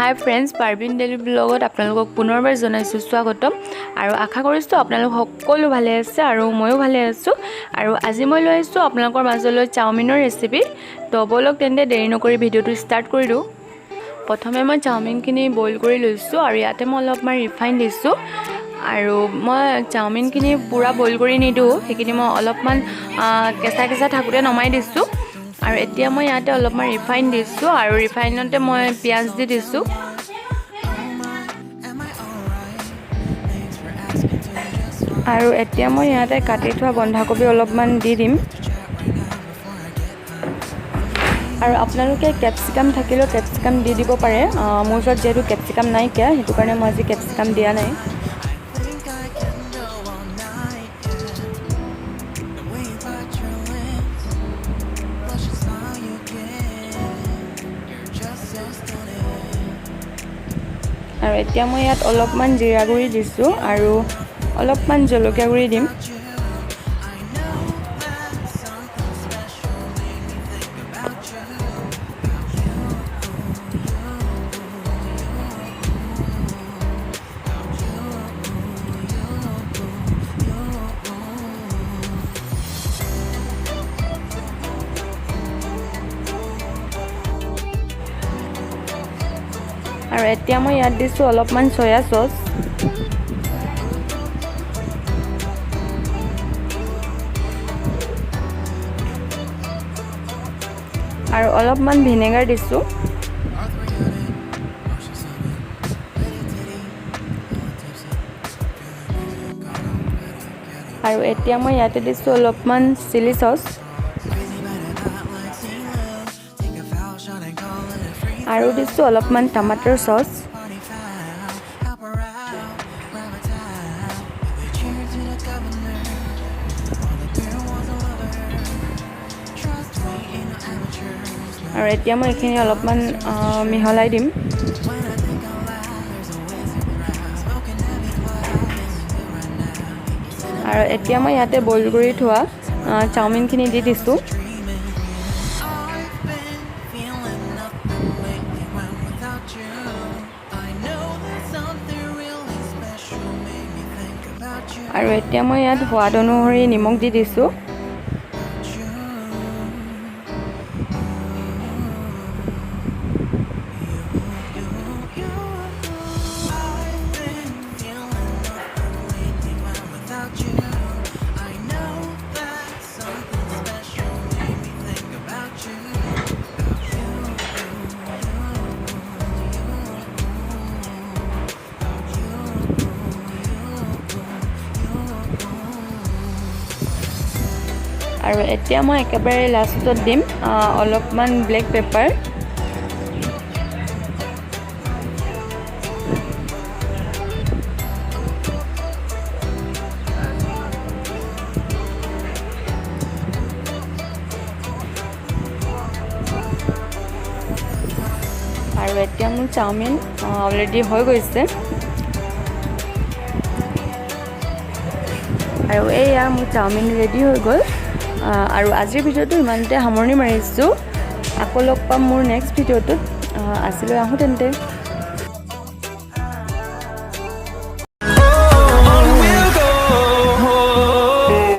হাই friends, Parbin daily ব্লগত আপোনালোকক পুনৰবাৰ জনাইছোঁ স্বাগতম। আৰু আশা কৰিছোঁ আপোনালোক সকলো ভালে আছে আৰু ময়ো ভালে আছোঁ। আৰু আজি মই লৈ আহিছোঁ আপোনালোকৰ মাজলৈ চাওমিনৰ ৰেচিপি। তো বলক তেন্তে দেৰি নকৰি ভিডিঅ'টো ষ্টাৰ্ট কৰি দিওঁ। প্ৰথমে মই চাওমিনখিনি বইল কৰি লৈছোঁ আৰু ইয়াতে মই অলপমান ৰিফাইন দিছোঁ। আৰু মই চাওমিনখিনি পূৰা বইল কৰি নিদিওঁ, সেইখিনি মই অলপমান কেঁচা কেঁচা থাকোঁতে নমাই দিছোঁ। আৰু এতিয়া মই ইয়াতে অলপমান ৰিফাইন দিছোঁ আৰু ৰিফাইনতে মই পিঁয়াজ দি দিছোঁ। আৰু এতিয়া মই ইয়াতে কাটি থোৱা বন্ধাকবি অলপমান দি দিম। আৰু আপোনালোকে কেপচিকাম থাকিলেও কেপচিকাম দি দিব পাৰে। মোৰ ওচৰত যিহেতু কেপচিকাম নাইকিয়া, সেইটো কাৰণে মই আজি কেপচিকাম দিয়া নাই। আৰু এতিয়া মই ইয়াত অলপমান জিৰা গুড়ি দিছোঁ আৰু অলপমান জলকীয়া গুড়ি দিম। আৰু এতিয়া মই ইয়াত দিছোঁ অলপমান চয়া চচ। আৰু অলপমান ভিনেগাৰ দিছোঁ। আৰু এতিয়া মই ইয়াতে দিছোঁ অলপমান চিলি চচ। আৰু দিছোঁ অলপমান টমাটৰ চচ। আৰু এতিয়া মই এইখিনি অলপমান মিহলাই দিম। আৰু এতিয়া মই ইয়াতে বইল কৰি থোৱা চাওমিনখিনি দি দিছোঁ। আৰু এতিয়া মই ইয়াত সোৱাদ অনুসৰি নিমখ দি দিছোঁ। আৰু এতিয়া মই একেবাৰে লাষ্টত দিম অলপমান ব্লেক পেপাৰ। আৰু এতিয়া মোৰ চাওমিন অলৰেডি হৈ গৈছে। আৰু এয়া মোৰ চাওমিন ৰেডি হৈ গ'ল। আৰু আজিৰ ভিডিঅ'টো ইমানতে সামৰণি মাৰিছোঁ। আকৌ লগ পাম মোৰ নেক্সট ভিডিঅ'টোত। আজিলৈ আহোঁ তেন্তে।